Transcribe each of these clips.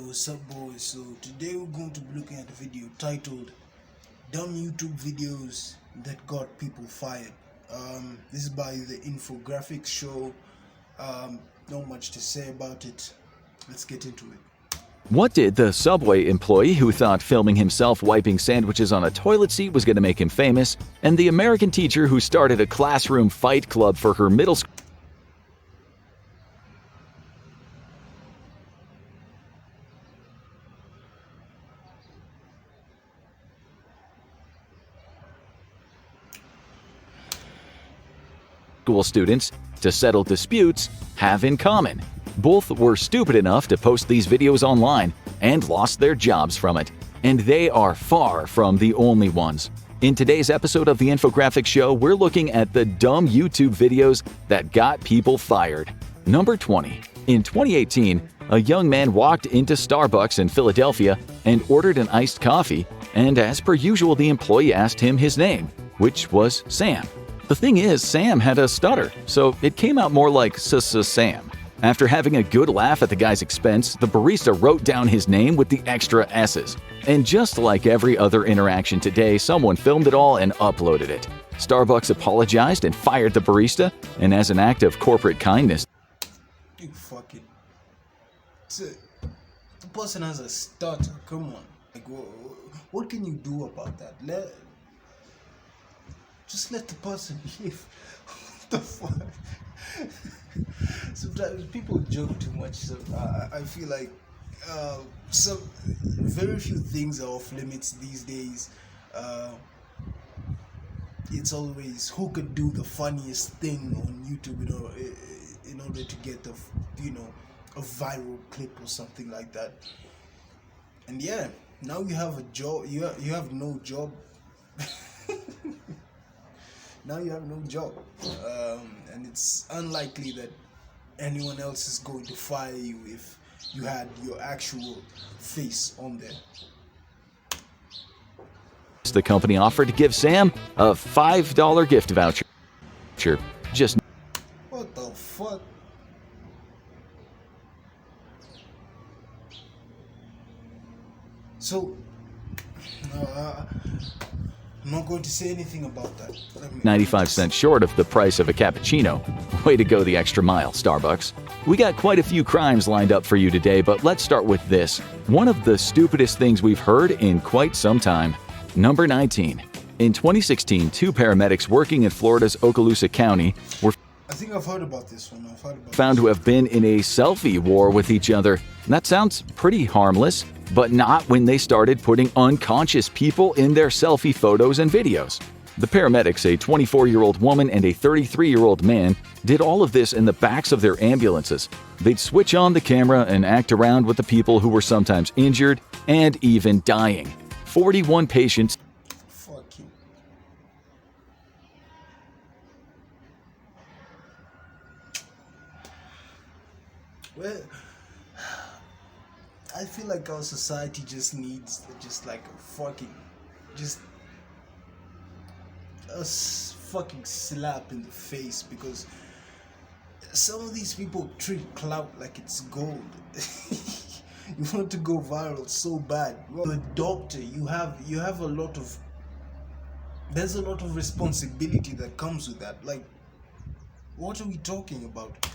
What's up, boys? So today we're going to be looking at a video titled Dumb YouTube Videos That Got People Fired. This is by the Infographics Show. Not much to say about it. Let's get into it. What did the Subway employee who thought filming himself wiping sandwiches on a toilet seat was going to make him famous, and the American teacher who started a classroom fight club for her middle school students to settle disputes have in common? Both were stupid enough to post these videos online and lost their jobs from it. And they are far from the only ones. In today's episode of the Infographics Show, we're looking at the dumb YouTube videos that got people fired. Number 20. In 2018, a young man walked into Starbucks in Philadelphia and ordered an iced coffee, and as per usual, the employee asked him his name, which was Sam. The thing is, Sam had a stutter, so it came out more like Sam. After having a good laugh at the guy's expense, the barista wrote down his name with the extra S's. And just like every other interaction today, someone filmed it all and uploaded it. Starbucks apologized and fired the barista, and as an act of corporate kindness, You fucking. So, the person has a stutter. Come on. Like, what can you do about that? Just let the person live. What the fuck? Sometimes people joke too much, so I feel like very few things are off limits these days. It's always who could do the funniest thing on YouTube, in order to get a viral clip or something like that. And yeah, now you have a job. You have no job. Now you have no job, and it's unlikely that anyone else is going to fire you if you had your actual face on there. the company offered to give Sam a $5 gift voucher. Just What the fuck? So, I'm not going to say anything about that. 95 cents short of the price of a cappuccino. Way to go the extra mile, Starbucks. We got quite a few crimes lined up for you today, but let's start with this. One of the stupidest things we've heard in quite some time. Number 19. In 2016, two paramedics working in Florida's Okaloosa County were I think I've heard about this one. found to have been in a selfie war with each other. That sounds pretty harmless, but not when they started putting unconscious people in their selfie photos and videos. The paramedics, a 24-year-old woman and a 33-year-old man, did all of this in the backs of their ambulances. They'd switch on the camera and act around with the people who were sometimes injured and even dying. 41 patients. Fuck you. Well, I feel like our society just needs like a fucking fucking slap in the face, because some of these people treat clout like it's gold. You want to go viral so bad. You're a doctor. You have a lot of. There's a lot of responsibility that comes with that. Like, what are we talking about?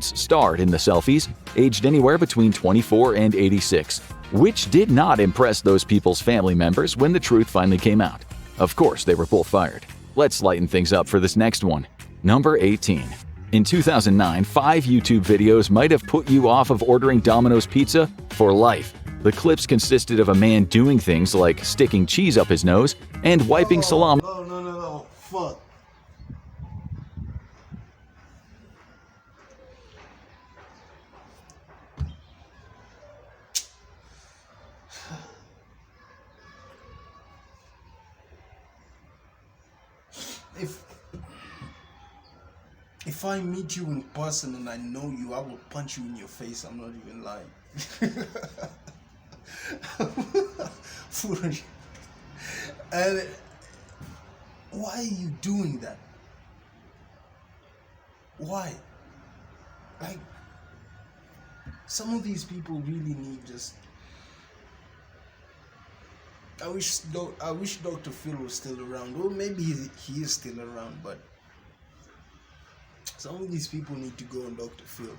Starred in the selfies, aged anywhere between 24 and 86, which did not impress those people's family members when the truth finally came out. Of course, they were both fired. Let's lighten things up for this next one. Number 18. In 2009, 5 YouTube videos might have put you off of ordering Domino's pizza for life. The clips consisted of a man doing things like sticking cheese up his nose and wiping salami. No. Fuck. If I meet you in person and I know you, I will punch you in your face. I'm not even lying. For real. And why are you doing that? Why? Like, Some of these people really need just. I wish Dr. Phil was still around. Well, maybe he is still around, but some of these people need to go on Dr. Phil.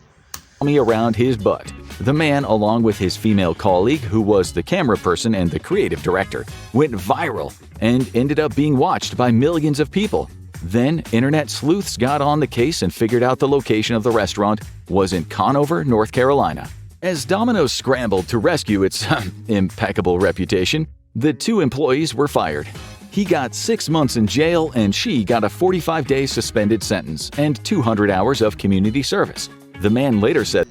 Me around his butt. The man, along with his female colleague, who was the camera person and the creative director, went viral and ended up being watched by millions of people. Then, internet sleuths got on the case and figured out the location of the restaurant was in Conover, North Carolina. As Domino's scrambled to rescue its impeccable reputation, the two employees were fired. He got 6 months in jail and she got a 45-day suspended sentence and 200 hours of community service. The man later said,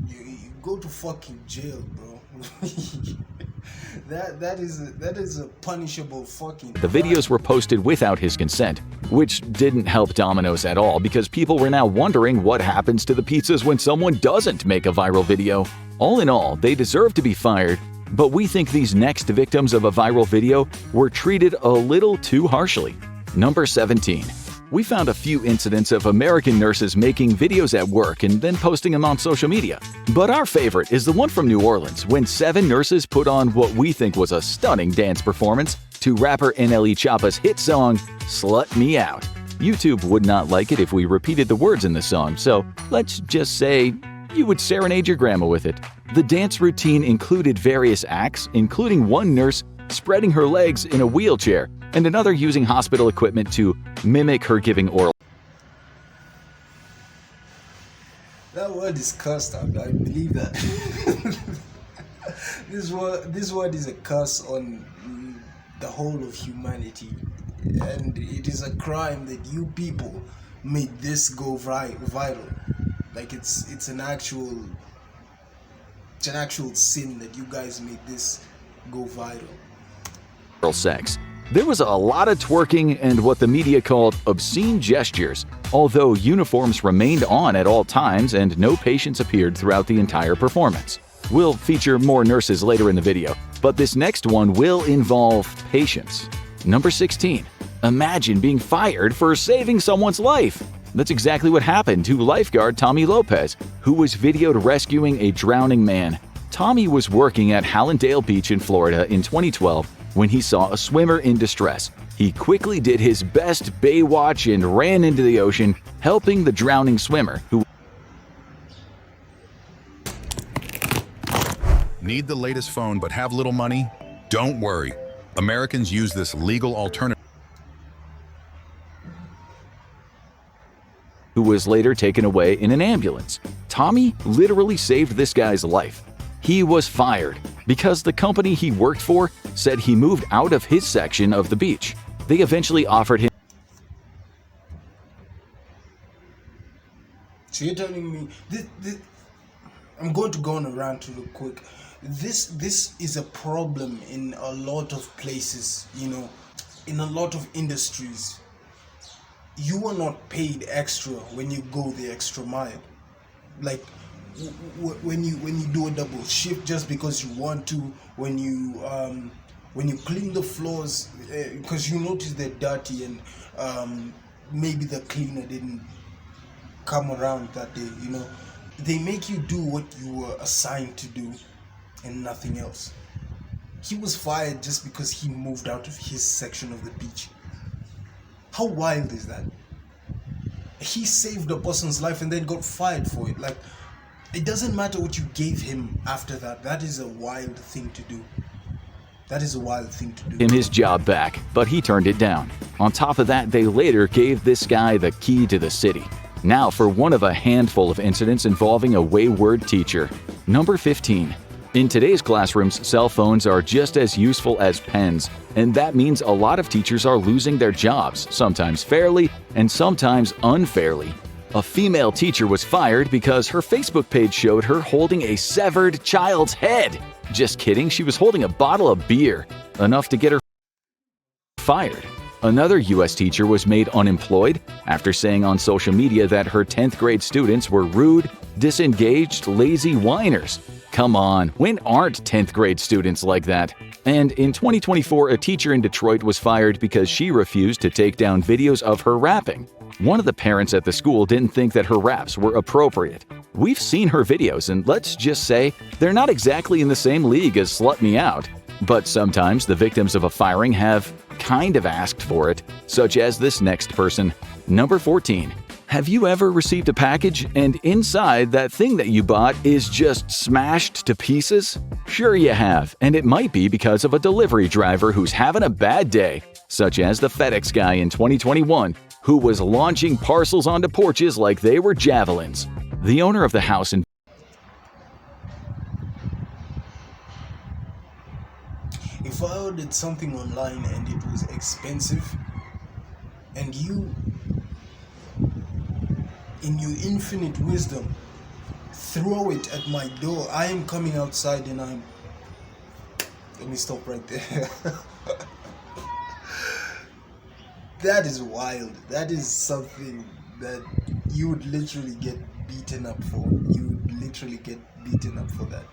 You go to fucking jail, bro. that is a punishable fucking the videos were posted without his consent, which didn't help Domino's at all because people were now wondering what happens to the pizzas when someone doesn't make a viral video. All in all, they deserve to be fired, but we think these next victims of a viral video were treated a little too harshly. Number 17. We found a few incidents of American nurses making videos at work and then posting them on social media. But our favorite is the one from New Orleans when 7 nurses put on what we think was a stunning dance performance to rapper NLE Choppa's hit song, Slut Me Out. YouTube would not like it if we repeated the words in the song, so let's just say you would serenade your grandma with it. The dance routine included various acts, including one nurse spreading her legs in a wheelchair and another using hospital equipment to mimic her giving oral. That word is cursed. I believe that. This word is a curse on the whole of humanity, and it is a crime that you people made this go viral. Like it's an actual sin that you guys made this go viral. Sex. There was a lot of twerking and what the media called obscene gestures, although uniforms remained on at all times and no patients appeared throughout the entire performance. We'll feature more nurses later in the video, but this next one will involve patients. Number 16. Imagine being fired for saving someone's life. That's exactly what happened to lifeguard Tommy Lopez, who was videoed rescuing a drowning man. Tommy was working at Hallandale Beach in Florida in 2012 when he saw a swimmer in distress. He quickly did his best Baywatch and ran into the ocean, helping the drowning swimmer, who Need the latest phone but have little money? Don't worry. Americans use this legal alternative. who was later taken away in an ambulance. Tommy literally saved this guy's life. He was fired because the company he worked for said he moved out of his section of the beach. They eventually offered him. So you're telling me this, I'm going to go on a rant real quick. This is a problem in a lot of places, in a lot of industries. You are not paid extra when you go the extra mile. Like when you do a double shift just because you want to, when you clean the floors because you notice they're dirty and maybe the cleaner didn't come around that day, they make you do what you were assigned to do and nothing else. He was fired just because he moved out of his section of the beach. How wild is that? He saved a person's life and then got fired for it. Like, it doesn't matter what you gave him after that. That is a wild thing to do. That is a wild thing to do. Him his job back, but he turned it down. On top of that, they later gave this guy the key to the city. Now for one of a handful of incidents involving a wayward teacher. Number 15. In today's classrooms, cell phones are just as useful as pens, and that means a lot of teachers are losing their jobs, sometimes fairly and sometimes unfairly. A female teacher was fired because her Facebook page showed her holding a severed child's head. Just kidding, she was holding a bottle of beer, enough to get her fired. Another U.S. teacher was made unemployed after saying on social media that her 10th grade students were rude, disengaged, lazy whiners. Come on, when aren't 10th grade students like that? And in 2024, a teacher in Detroit was fired because she refused to take down videos of her rapping. One of the parents at the school didn't think that her raps were appropriate. We've seen her videos, and let's just say they're not exactly in the same league as Slut Me Out. But sometimes the victims of a firing have kind of asked for it, such as this next person. Number 14. Have you ever received a package and inside that thing that you bought is just smashed to pieces? Sure you have, and it might be because of a delivery driver who's having a bad day, such as the FedEx guy in 2021 who was launching parcels onto porches like they were javelins. The owner of the house in If I ordered something online and it was expensive, and you, in your infinite wisdom, throw it at my door, I am coming outside and I'm... Let me stop right there. That is wild. That is something that you would literally get beaten up for. You would literally get beaten up for that.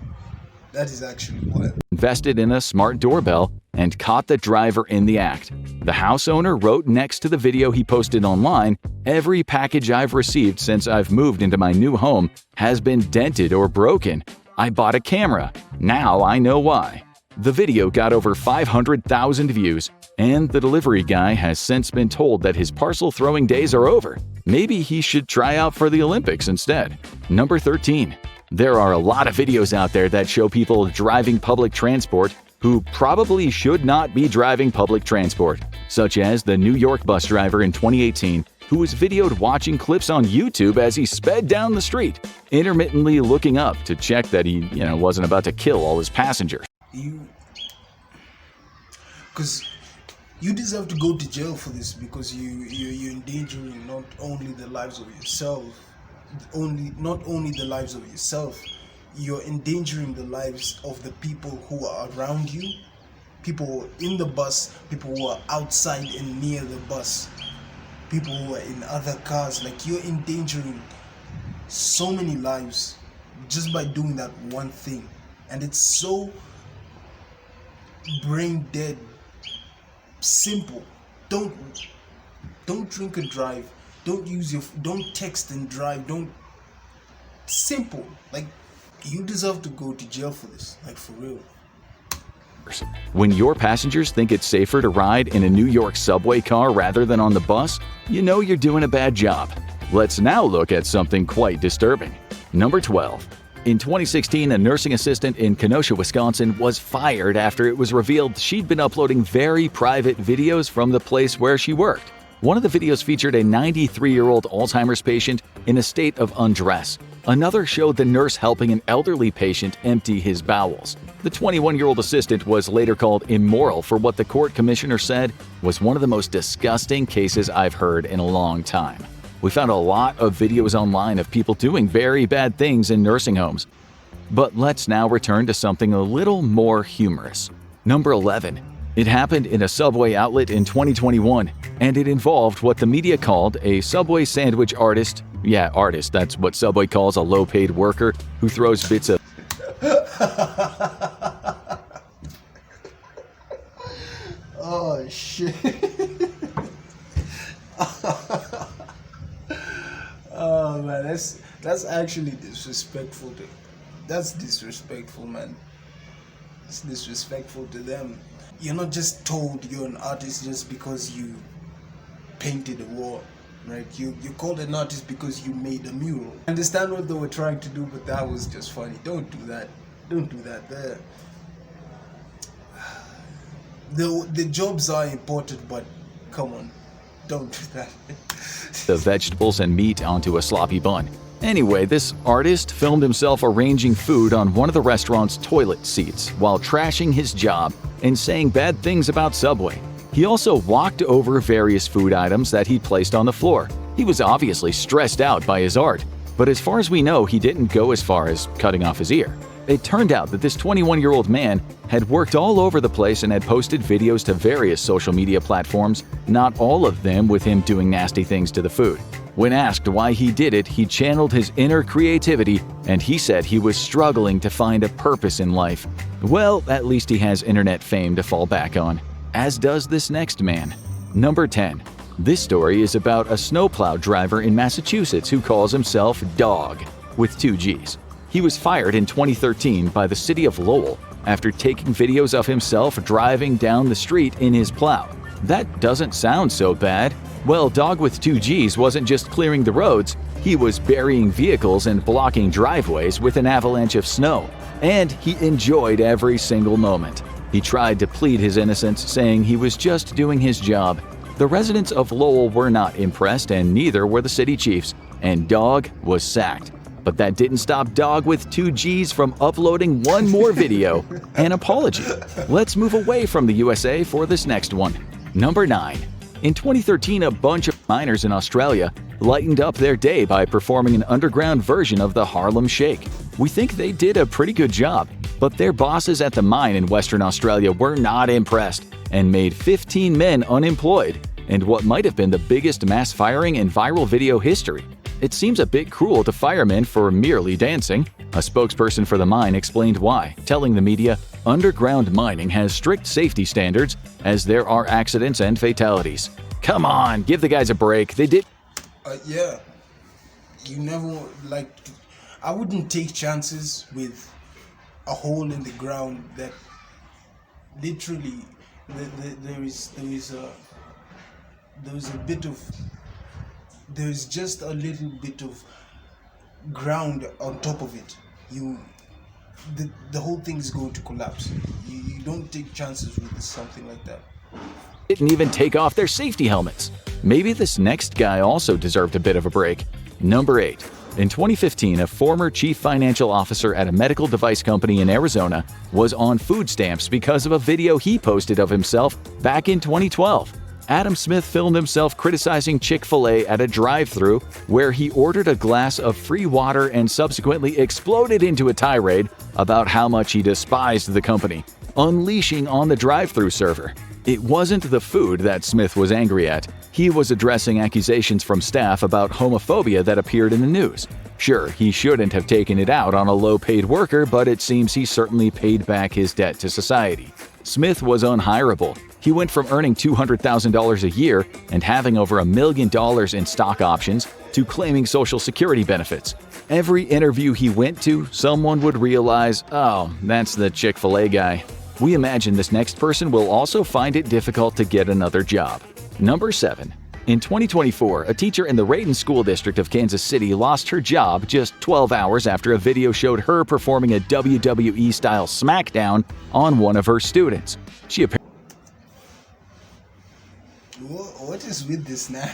That is actually wild. Invested in a smart doorbell and caught the driver in the act. The house owner wrote next to the video he posted online, "Every package I've received since I've moved into my new home has been dented or broken. I bought a camera. Now I know why." The video got over 500,000 views, and the delivery guy has since been told that his parcel throwing days are over. Maybe he should try out for the Olympics instead. Number 13. There are a lot of videos out there that show people driving public transport who probably should not be driving public transport, such as the New York bus driver in 2018 who was videoed watching clips on YouTube as he sped down the street, intermittently looking up to check that he, wasn't about to kill all his passengers. Because you deserve to go to jail for this, because you're endangering not only the lives of yourself, not only the lives of yourself, you're endangering the lives of the people who are around you, people in the bus, people who are outside and near the bus, people who are in other cars. Like, you're endangering so many lives just by doing that one thing. And it's so brain dead simple. Don't drink and drive. Don't text and drive. Simple. Like, you deserve to go to jail for this. Like, for real. When your passengers think it's safer to ride in a New York subway car rather than on the bus, you know you're doing a bad job. Let's now look at something quite disturbing. Number 12. In 2016, a nursing assistant in Kenosha, Wisconsin was fired after it was revealed she'd been uploading very private videos from the place where she worked. One of the videos featured a 93-year-old Alzheimer's patient in a state of undress. Another showed the nurse helping an elderly patient empty his bowels. The 21-year-old assistant was later called immoral for what the court commissioner said was one of the most disgusting cases I've heard in a long time. We found a lot of videos online of people doing very bad things in nursing homes. But let's now return to something a little more humorous. Number 11. It happened in a Subway outlet in 2021, and it involved what the media called a Subway sandwich artist. Yeah, artist, that's what Subway calls a low-paid worker who throws bits of Oh shit. Oh man, that's actually disrespectful. That's disrespectful, man. It's disrespectful to them. You're not just told you're an artist just because you painted a wall, right? You're called an artist because you made a mural. I understand what they were trying to do, but that was just funny. Don't do that. Don't do that. The jobs are important, but come on, don't do that. the vegetables and meat onto a sloppy bun. Anyway, this artist filmed himself arranging food on one of the restaurant's toilet seats while trashing his job and saying bad things about Subway. He also walked over various food items that he placed on the floor. He was obviously stressed out by his art, but as far as we know, he didn't go as far as cutting off his ear. It turned out that this 21-year-old man had worked all over the place and had posted videos to various social media platforms, not all of them with him doing nasty things to the food. When asked why he did it, he channeled his inner creativity and he said he was struggling to find a purpose in life. Well, at least he has internet fame to fall back on, as does this next man. Number 10. This story is about a snowplow driver in Massachusetts who calls himself Dog. with 2 Gs. He was fired in 2013 by the city of Lowell after taking videos of himself driving down the street in his plow. That doesn't sound so bad. Well, Dog with 2 Gs wasn't just clearing the roads, he was burying vehicles and blocking driveways with an avalanche of snow. And he enjoyed every single moment. He tried to plead his innocence, saying he was just doing his job. The residents of Lowell were not impressed, and neither were the city chiefs, and Dog was sacked. But that didn't stop Dog with 2 Gs from uploading one more video, an apology. Let's move away from the USA for this next one. Number 9. In 2013, a bunch of miners in Australia lightened up their day by performing an underground version of the Harlem Shake. We think they did a pretty good job, but their bosses at the mine in Western Australia were not impressed and made 15 men unemployed in what might have been the biggest mass firing in viral video history. It seems a bit cruel to fire men for merely dancing. A spokesperson for the mine explained why, telling the media, "Underground mining has strict safety standards as there are accidents and fatalities." Come on, give the guys a break. They did. Yeah. You never, I wouldn't take chances with a hole in the ground that literally there's just a little bit of ground on top of it. The whole thing is going to collapse. You don't take chances with something like that. Didn't even take off their safety helmets. Maybe this next guy also deserved a bit of a break. Number 8. In 2015, a former chief financial officer at a medical device company in Arizona was on food stamps because of a video he posted of himself back in 2012. Adam Smith filmed himself criticizing Chick-fil-A at a drive-thru where he ordered a glass of free water and subsequently exploded into a tirade about how much he despised the company, unleashing on the drive-thru server. It wasn't the food that Smith was angry at. He was addressing accusations from staff about homophobia that appeared in the news. Sure, he shouldn't have taken it out on a low-paid worker, but it seems he certainly paid back his debt to society. Smith was unhireable. He went from earning $200,000 a year and having over $1 million in stock options to claiming Social Security benefits. Every interview he went to, someone would realize, oh, that's the Chick-fil-A guy. We imagine this next person will also find it difficult to get another job. Number 7. In 2024, a teacher in the Rayton School District of Kansas City lost her job just 12 hours after a video showed her performing a WWE-style smackdown on one of her students. She What is with this now?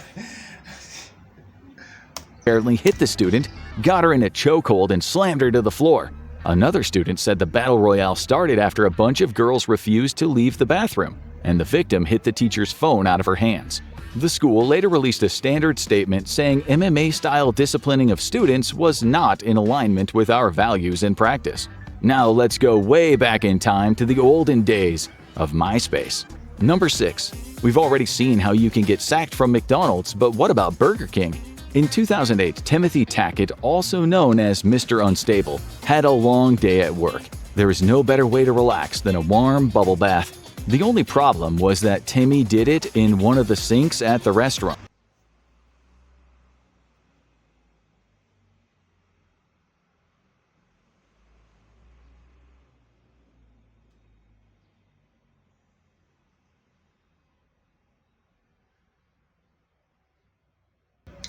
apparently hit the student, got her in a chokehold, and slammed her to the floor. Another student said the battle royale started after a bunch of girls refused to leave the bathroom, and the victim hit the teacher's phone out of her hands. The school later released a standard statement saying MMA-style disciplining of students was not in alignment with our values and practice. Now let's go way back in time to the olden days of MySpace. Number 6. We've already seen how you can get sacked from McDonald's, but what about Burger King? In 2008, Timothy Tackett, also known as Mr. Unstable, had a long day at work. There is no better way to relax than a warm bubble bath. The only problem was that Timmy did it in one of the sinks at the restaurant.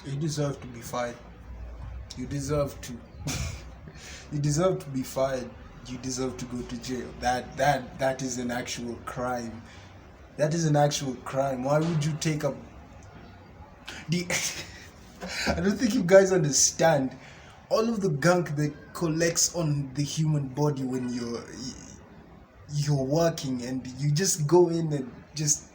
You deserve to be fired. You deserve to. You deserve to be fired. You deserve to go to jail. That is an actual crime. That is an actual crime. Why would you take up the? I don't think you guys understand all of the gunk that collects on the human body when you're working, and you just go in and just.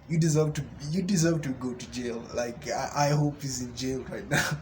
You deserve to go to jail. Like, I hope he's in jail right now.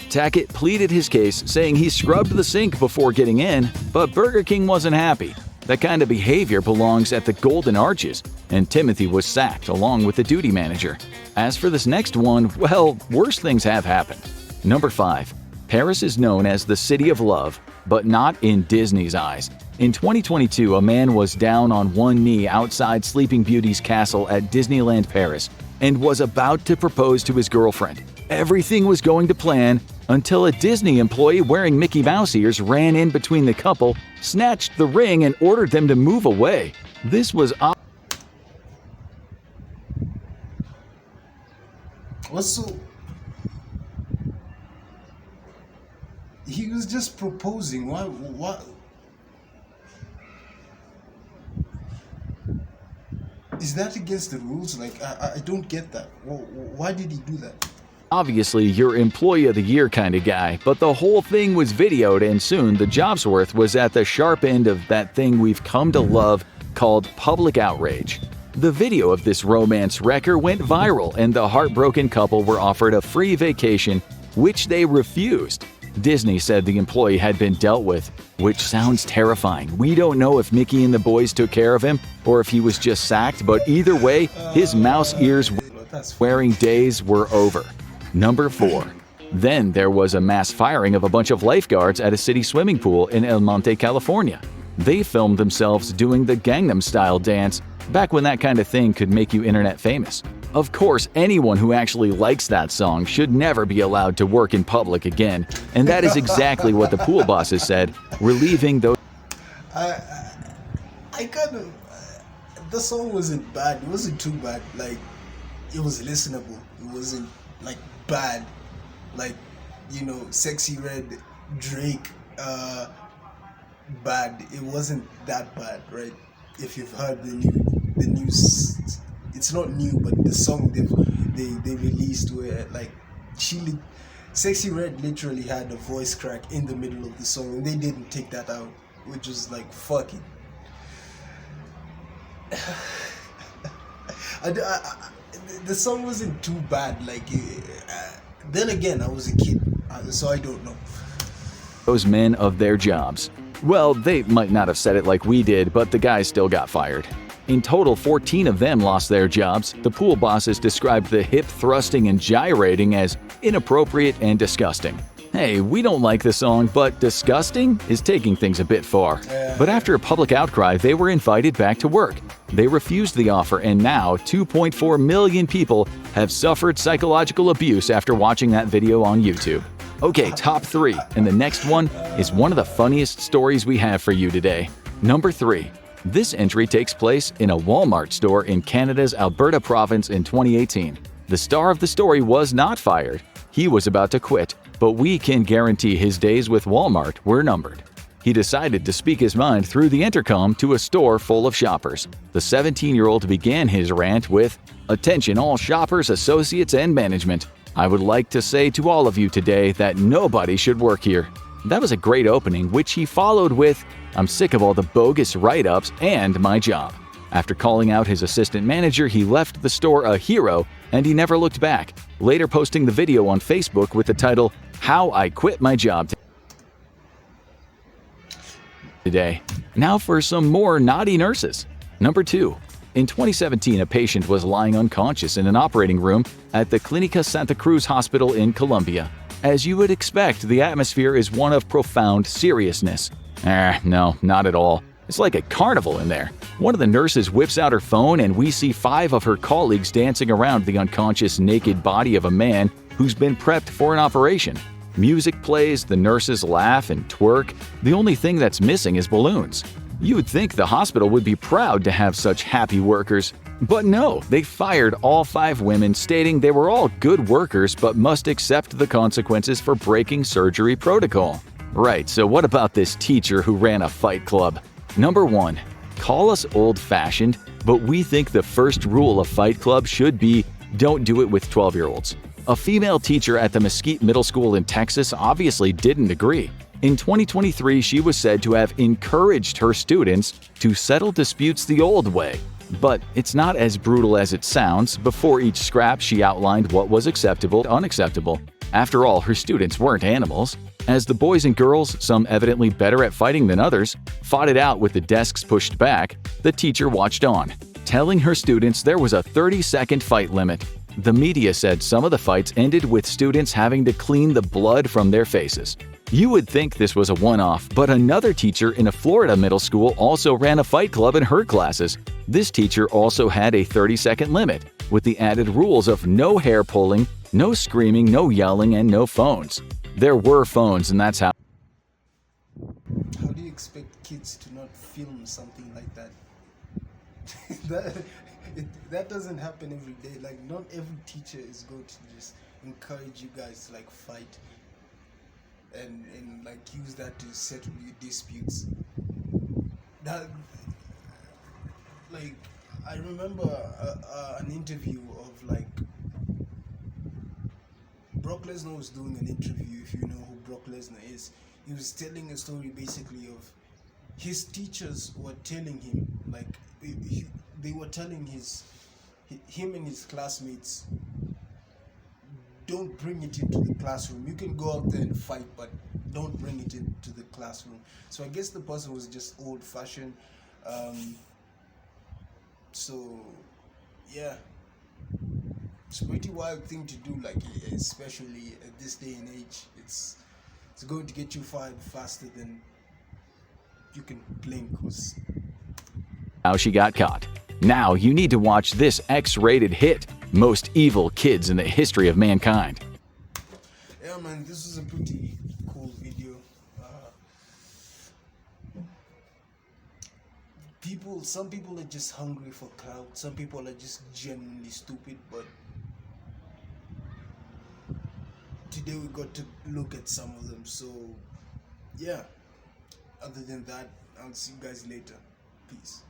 Tackett pleaded his case, saying he scrubbed the sink before getting in, but Burger King wasn't happy. That kind of behavior belongs at the Golden Arches, and Timothy was sacked along with the duty manager. As for this next one, well, worse things have happened. Number 5. Paris is known as the City of Love, but not in Disney's eyes. In 2022, a man was down on one knee outside Sleeping Beauty's castle at Disneyland Paris and was about to propose to his girlfriend. Everything was going to plan until a Disney employee wearing Mickey Mouse ears ran in between the couple, snatched the ring, and ordered them to move away. This was What's so? He was just proposing. Why? What? Is that against the rules? Like, I don't get that. Why did he do that? obviously your Employee of the Year kind of guy, but the whole thing was videoed and soon the job's worth was at the sharp end of that thing we've come to love called public outrage. The video of this romance wrecker went viral and the heartbroken couple were offered a free vacation, which they refused. Disney said the employee had been dealt with, which sounds terrifying. We don't know if Mickey and the boys took care of him or if he was just sacked, but either way, his mouse ears wearing days were over. Number 4. Then there was a mass firing of a bunch of lifeguards at a city swimming pool in El Monte, California. They filmed themselves doing the Gangnam Style dance, back when that kind of thing could make you internet famous. Of course, anyone who actually likes that song should never be allowed to work in public again, and that is exactly what the pool bosses said, relieving those. I kind of, the song wasn't bad. It wasn't too bad. Like, it was listenable. It wasn't like bad. Like, you know, Sexy Red Drake, bad. It wasn't that bad, right? If you've heard the news, it's not new, but the song they released where like Sexy Red literally had a voice crack in the middle of the song, and they didn't take that out, which was like fucking. The song wasn't too bad. Like, then again, I was a kid, so I don't know. Those men of their jobs. Well, they might not have said it like we did, but the guys still got fired. In total, 14 of them lost their jobs. The pool bosses described the hip thrusting and gyrating as inappropriate and disgusting. Hey, we don't like the song, but disgusting is taking things a bit far. But after a public outcry, they were invited back to work. They refused the offer, and now 2.4 million people have suffered psychological abuse after watching that video on YouTube. Okay, top 3, and the next one is one of the funniest stories we have for you today. Number 3. This entry takes place in a Walmart store in Canada's Alberta province in 2018. The star of the story was not fired. He was about to quit, but we can guarantee his days with Walmart were numbered. He decided to speak his mind through the intercom to a store full of shoppers. The 17-year-old began his rant with, "Attention all shoppers, associates, and management. I would like to say to all of you today that nobody should work here." That was a great opening, which he followed with, "I'm sick of all the bogus write-ups and my job." After calling out his assistant manager, he left the store a hero, and he never looked back, later posting the video on Facebook with the title, "How I Quit My Job Today." Now for some more naughty nurses. Number 2. In 2017, a patient was lying unconscious in an operating room at the Clínica Santa Cruz Hospital in Colombia. As you would expect, the atmosphere is one of profound seriousness. No, not at all. It's like a carnival in there. One of the nurses whips out her phone and we see 5 of her colleagues dancing around the unconscious naked body of a man who's been prepped for an operation. Music plays, the nurses laugh and twerk. The only thing that's missing is balloons. You would think the hospital would be proud to have such happy workers. But no, they fired all 5 women, stating they were all good workers but must accept the consequences for breaking surgery protocol. Right, so what about this teacher who ran a fight club? Number 1. Call us old-fashioned, but we think the first rule of Fight Club should be don't do it with 12-year-olds. A female teacher at the Mesquite Middle School in Texas obviously didn't agree. In 2023, she was said to have encouraged her students to settle disputes the old way. But it's not as brutal as it sounds. Before each scrap, she outlined what was acceptable and unacceptable. After all, her students weren't animals. As the boys and girls, some evidently better at fighting than others, fought it out with the desks pushed back, the teacher watched on, telling her students there was a 30-second fight limit. The media said some of the fights ended with students having to clean the blood from their faces. You would think this was a one-off, but another teacher in a Florida middle school also ran a fight club in her classes. This teacher also had a 30-second limit. with the added rules of no hair pulling, no screaming, no yelling, and no phones. There were phones, and that's how do you expect kids to not film something like that? That doesn't happen every day. Like, not every teacher is going to just encourage you guys to like fight and like use that to settle your disputes. That, like, I remember an interview of like Brock Lesnar was doing an interview. If you know who Brock Lesnar is, he was telling a story basically of his teachers were telling him, like, they were telling him and his classmates, don't bring it into the classroom. You can go out there and fight, but don't bring it into the classroom. So I guess the person was just old-fashioned. So yeah, it's a pretty wild thing to do, like, especially at this day and age. It's going to get you fired faster than you can blink. she got caught. Now you need to watch this X-rated hit, Most Evil Kids in the History of Mankind. Yeah, man, this is a pretty cool video. Some people are just hungry for clout. Some people are just genuinely stupid. But today we got to look at some of them. So yeah, other than that, I'll see you guys later. Peace.